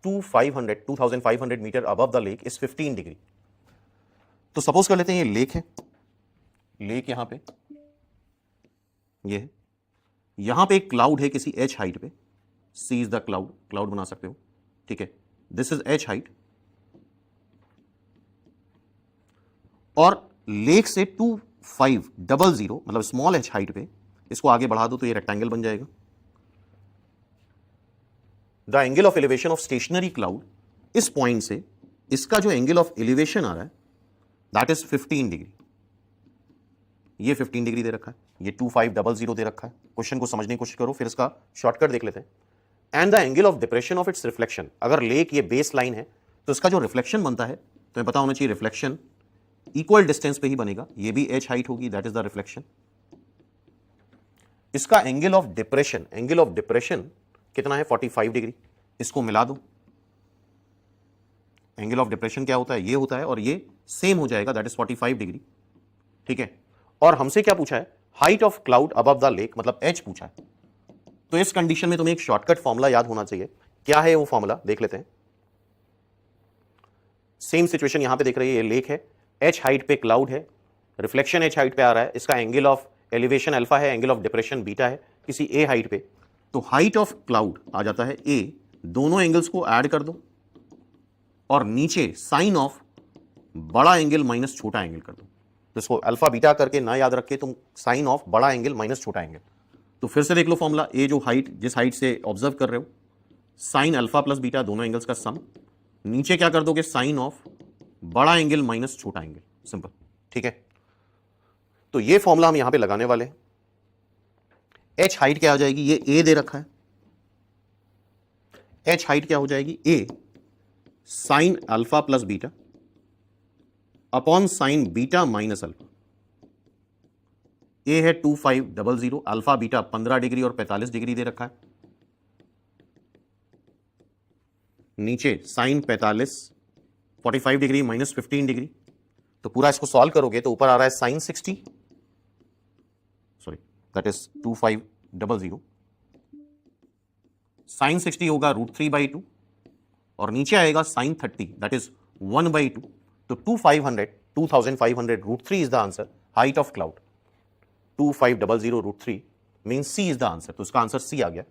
2500 metre above the lake is 15 degree. तो suppose कर लेते हैं ये लेक है, लेक यहां पे ये है, यहां पे एक क्लाउड है किसी h हाइट पे, सी इज द क्लाउड, क्लाउड बना सकते हो, ठीक है, दिस इज h हाइट, और लेक से 2500 मतलब स्मॉल h हाइट पे इसको आगे बढ़ा दो तो ये रेक्टेंगल बन जाएगा। The angle of elevation of stationary cloud, इस पॉइंट से इसका जो एंगल ऑफ एलिवेशन आ रहा है दैट इज 15 डिग्री। ये 15 डिग्री दे रखा है, ये 2500 दे रखा है। क्वेश्चन को समझने की कोशिश करो, फिर इसका शॉर्टकट देख लेते हैं। And the angle of depression of its reflection, अगर लेक ये बेस लाइन है तो इसका जो रिफ्लेक्शन बनता है, तुम्हें पता होना चाहिए रिफ्लेक्शन इक्वल डिस्टेंस पे ही बनेगा, ये भी h हाइट होगी, दैट इज द रिफ्लेक्शन। इसका angle of depression, angle of depression कितना है 45 डिग्री, इसको मिला दो, एंगल ऑफ डिप्रेशन क्या होता है, ये होता है, और ये सेम हो जाएगा, दैट इज 45 डिग्री, ठीक है। और हमसे क्या पूछा है, height of cloud above the lake, मतलब h पूछा है। तो इस कंडीशन में तुम्हें एक शॉर्टकट फॉर्मूला याद होना चाहिए। क्या है वो फॉर्मूला, देख लेते हैं। सेम सिचुएशन यहां पे देख रही है, ये लेक है, h हाइट पे क्लाउड है, रिफ्लेक्शन h हाइट पे आ रहा है, इसका एंगल ऑफ एलिवेशन अल्फा है, एंगल ऑफ डिप्रेशन बीटा है किसी a हाइट पे। तो हाइट ऑफ क्लाउड आ जाता है a, दोनों एंगल्स को ऐड कर दो और नीचे साइन ऑफ बड़ा एंगल माइनस छोटा एंगल कर दो। तो इसको अल्फा बीटा करके ना याद रखे तुम, साइन ऑफ बड़ा एंगल माइनस छोटा एंगल। तो फिर से देख लो फॉर्मूला, ए जो हाइट जिस हाइट से ऑब्जर्व कर रहे हो, साइन अल्फा प्लस बीटा दोनों एंगल्स का सम, नीचे क्या कर दोगे, साइन ऑफ बड़ा एंगल माइनस छोटा एंगल, सिंपल, ठीक है। तो ये फॉर्मूला हम यहां पे लगाने वाले हैं। एच हाइट क्या हो जाएगी, ये ए दे रखा है, एच हाइट क्या हो जाएगी, a sine alpha plus beta upon sine beta minus alpha. A है 2500, अल्फा बीटा 15 डिग्री और 45 डिग्री दे रखा है, नीचे साइन 45 डिग्री माइनस 15 डिग्री। तो पूरा इसको सॉल्व करोगे तो ऊपर आ रहा है sine 60, sorry that is 2500, sine 60 होगा √3/2 और नीचे आएगा साइन 30 दैट इज 1/2। तो 2500 √3 is the answer, height of cloud 2500 √3 means C is the answer. तो इसका आंसर सी आ गया।